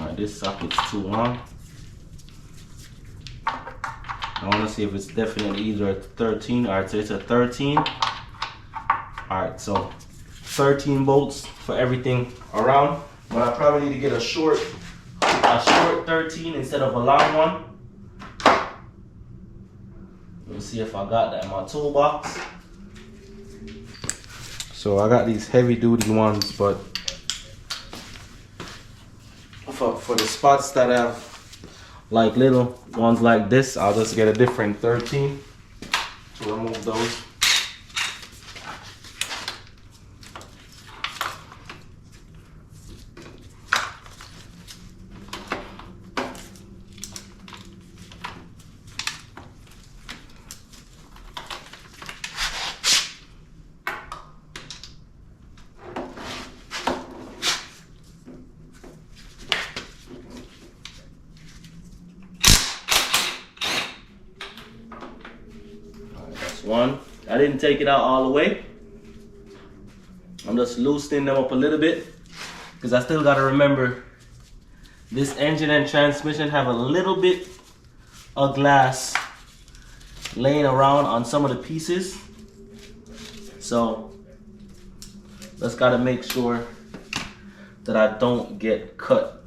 Alright, this socket's too long. I want to see if it's definitely either a 13. Alright, so it's a 13. Alright, so 13 bolts for everything around. But I probably need to get a short 13 instead of a long one. Let me see if I got that in my toolbox. So I got these heavy duty ones, but for the spots that have like little ones like this, I'll just get a different 13 to remove those. One, I didn't take it out all the way. I'm just loosening them up a little bit because I still got to remember this engine and transmission have a little bit of glass laying around on some of the pieces, so just got to make sure that I don't get cut.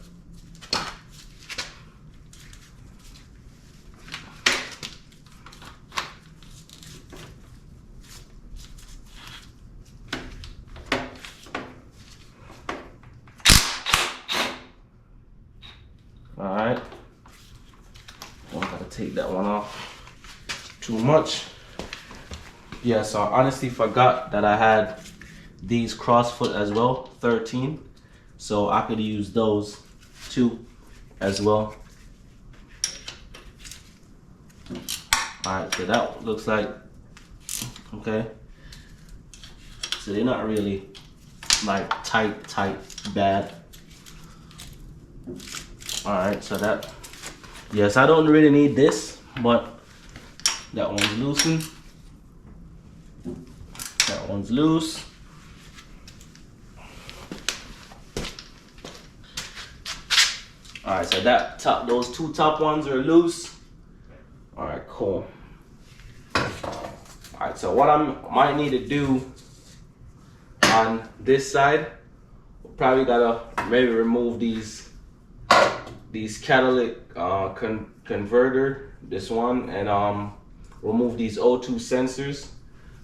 Alright, I gotta take that one off. Too much. Yeah, so I honestly forgot that I had these crossfoot as well, 13. So I could use those too as well. Alright, so that looks like, okay. So they're not really like tight, bad. Alright, so that, yes, I don't really need this, but that one's loosened. That one's loose. Alright, so those two top ones are loose. Alright, cool. Alright, so what I might need to do on this side, probably gotta maybe remove these catalytic converter, this one, and remove these O2 sensors.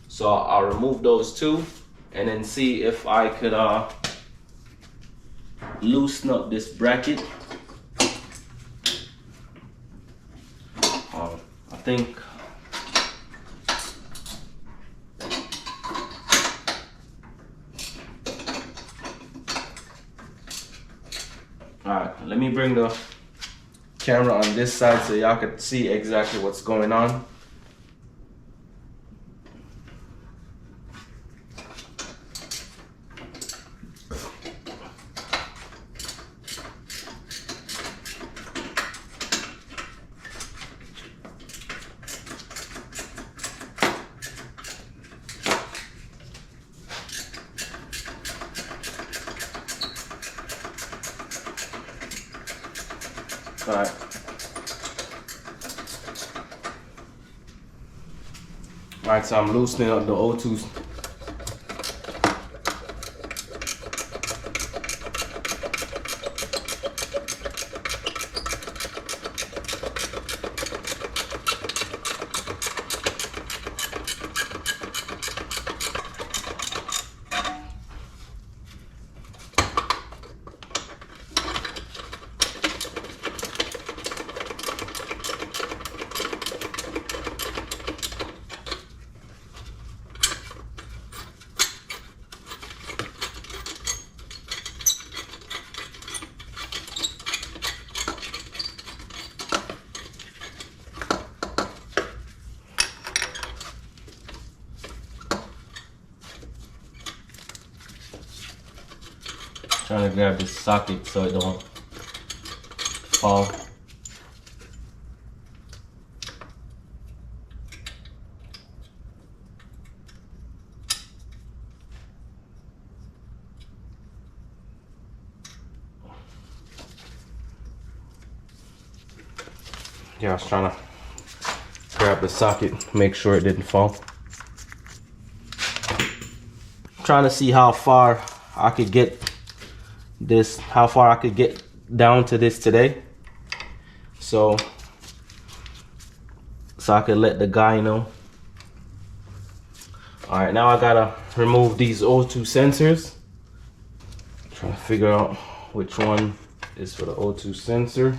So I'll remove those two and then see if I could loosen up this bracket. I think alright, let me bring the camera on this side so y'all can see exactly what's going on. Alright. Alright, so I'm loosening up the O2s. Trying to grab this socket so it don't fall. Yeah, I was trying to grab the socket, make sure it didn't fall. Trying to see how far I could get this, how far I could get down to this today. So I could let the guy know. All right, now I gotta remove these O2 sensors. Trying to figure out which one is for the O2 sensor.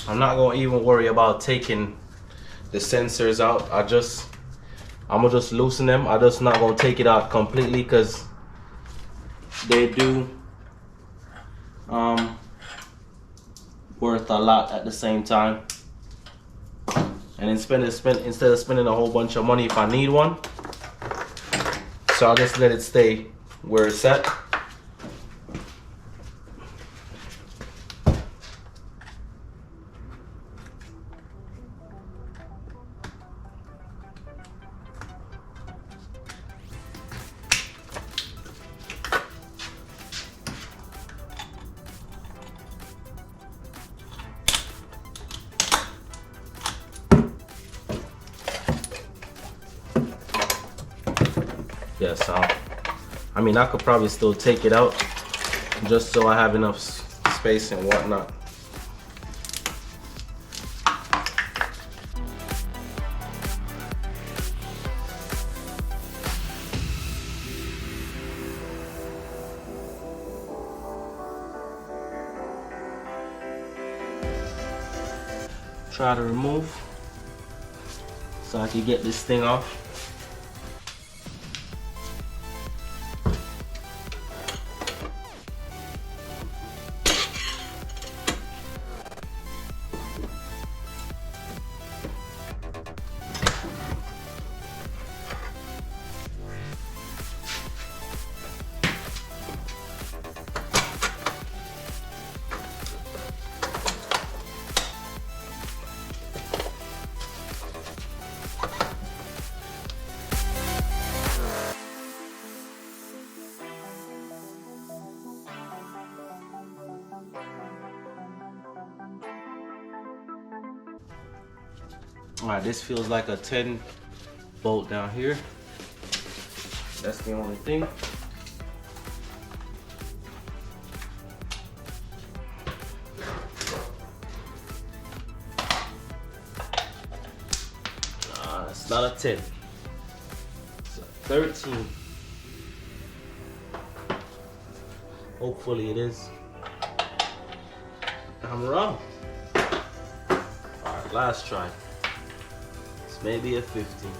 I'm not gonna even worry about taking the sensors out. I'm gonna just loosen them. I'm just not gonna take it out completely because they do worth a lot at the same time. And instead of spending a whole bunch of money if I need one, so I'll just let it stay where it's at. Yes, I mean, I could probably still take it out just so I have enough space and whatnot. Try to remove so I can get this thing off. Alright, this feels like a 10 bolt down here. That's the only thing. It's not a 10. It's a 13. Hopefully it is. I'm wrong. Alright, last try. Maybe a 15.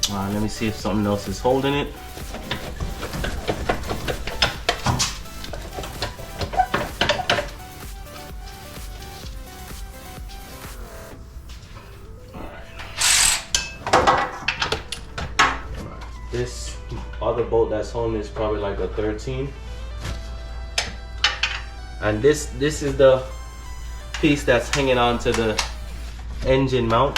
Let me see if something else is holding it. This other bolt that's on is probably like a 13. And this is the piece that's hanging on to the engine mount.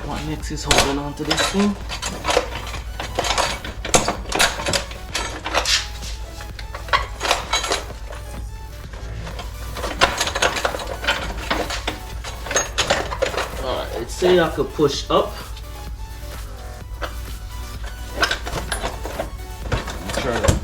What next is holding on to this thing? Say I could push up. Turn it.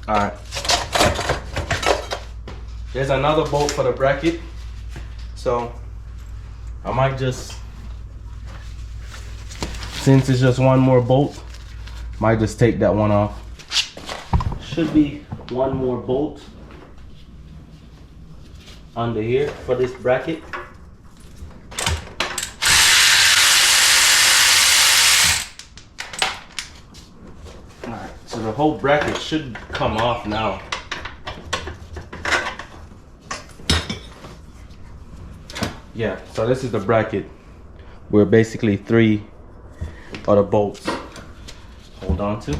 Alright, there's another bolt for the bracket, so I might just, since it's just one more bolt, might just take that one off. Should be one more bolt under here for this bracket. So the whole bracket should come off now. Yeah, so this is the bracket where basically 3 of the bolts hold on to.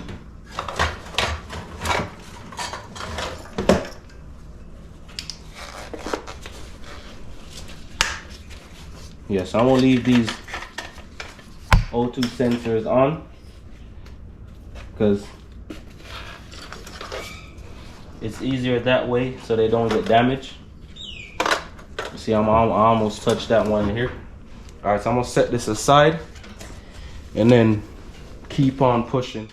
Yeah, so I'm gonna leave these O2 sensors on because it's easier that way so they don't get damaged. You see, I almost touched that one in here. All right, so I'm gonna set this aside and then keep on pushing.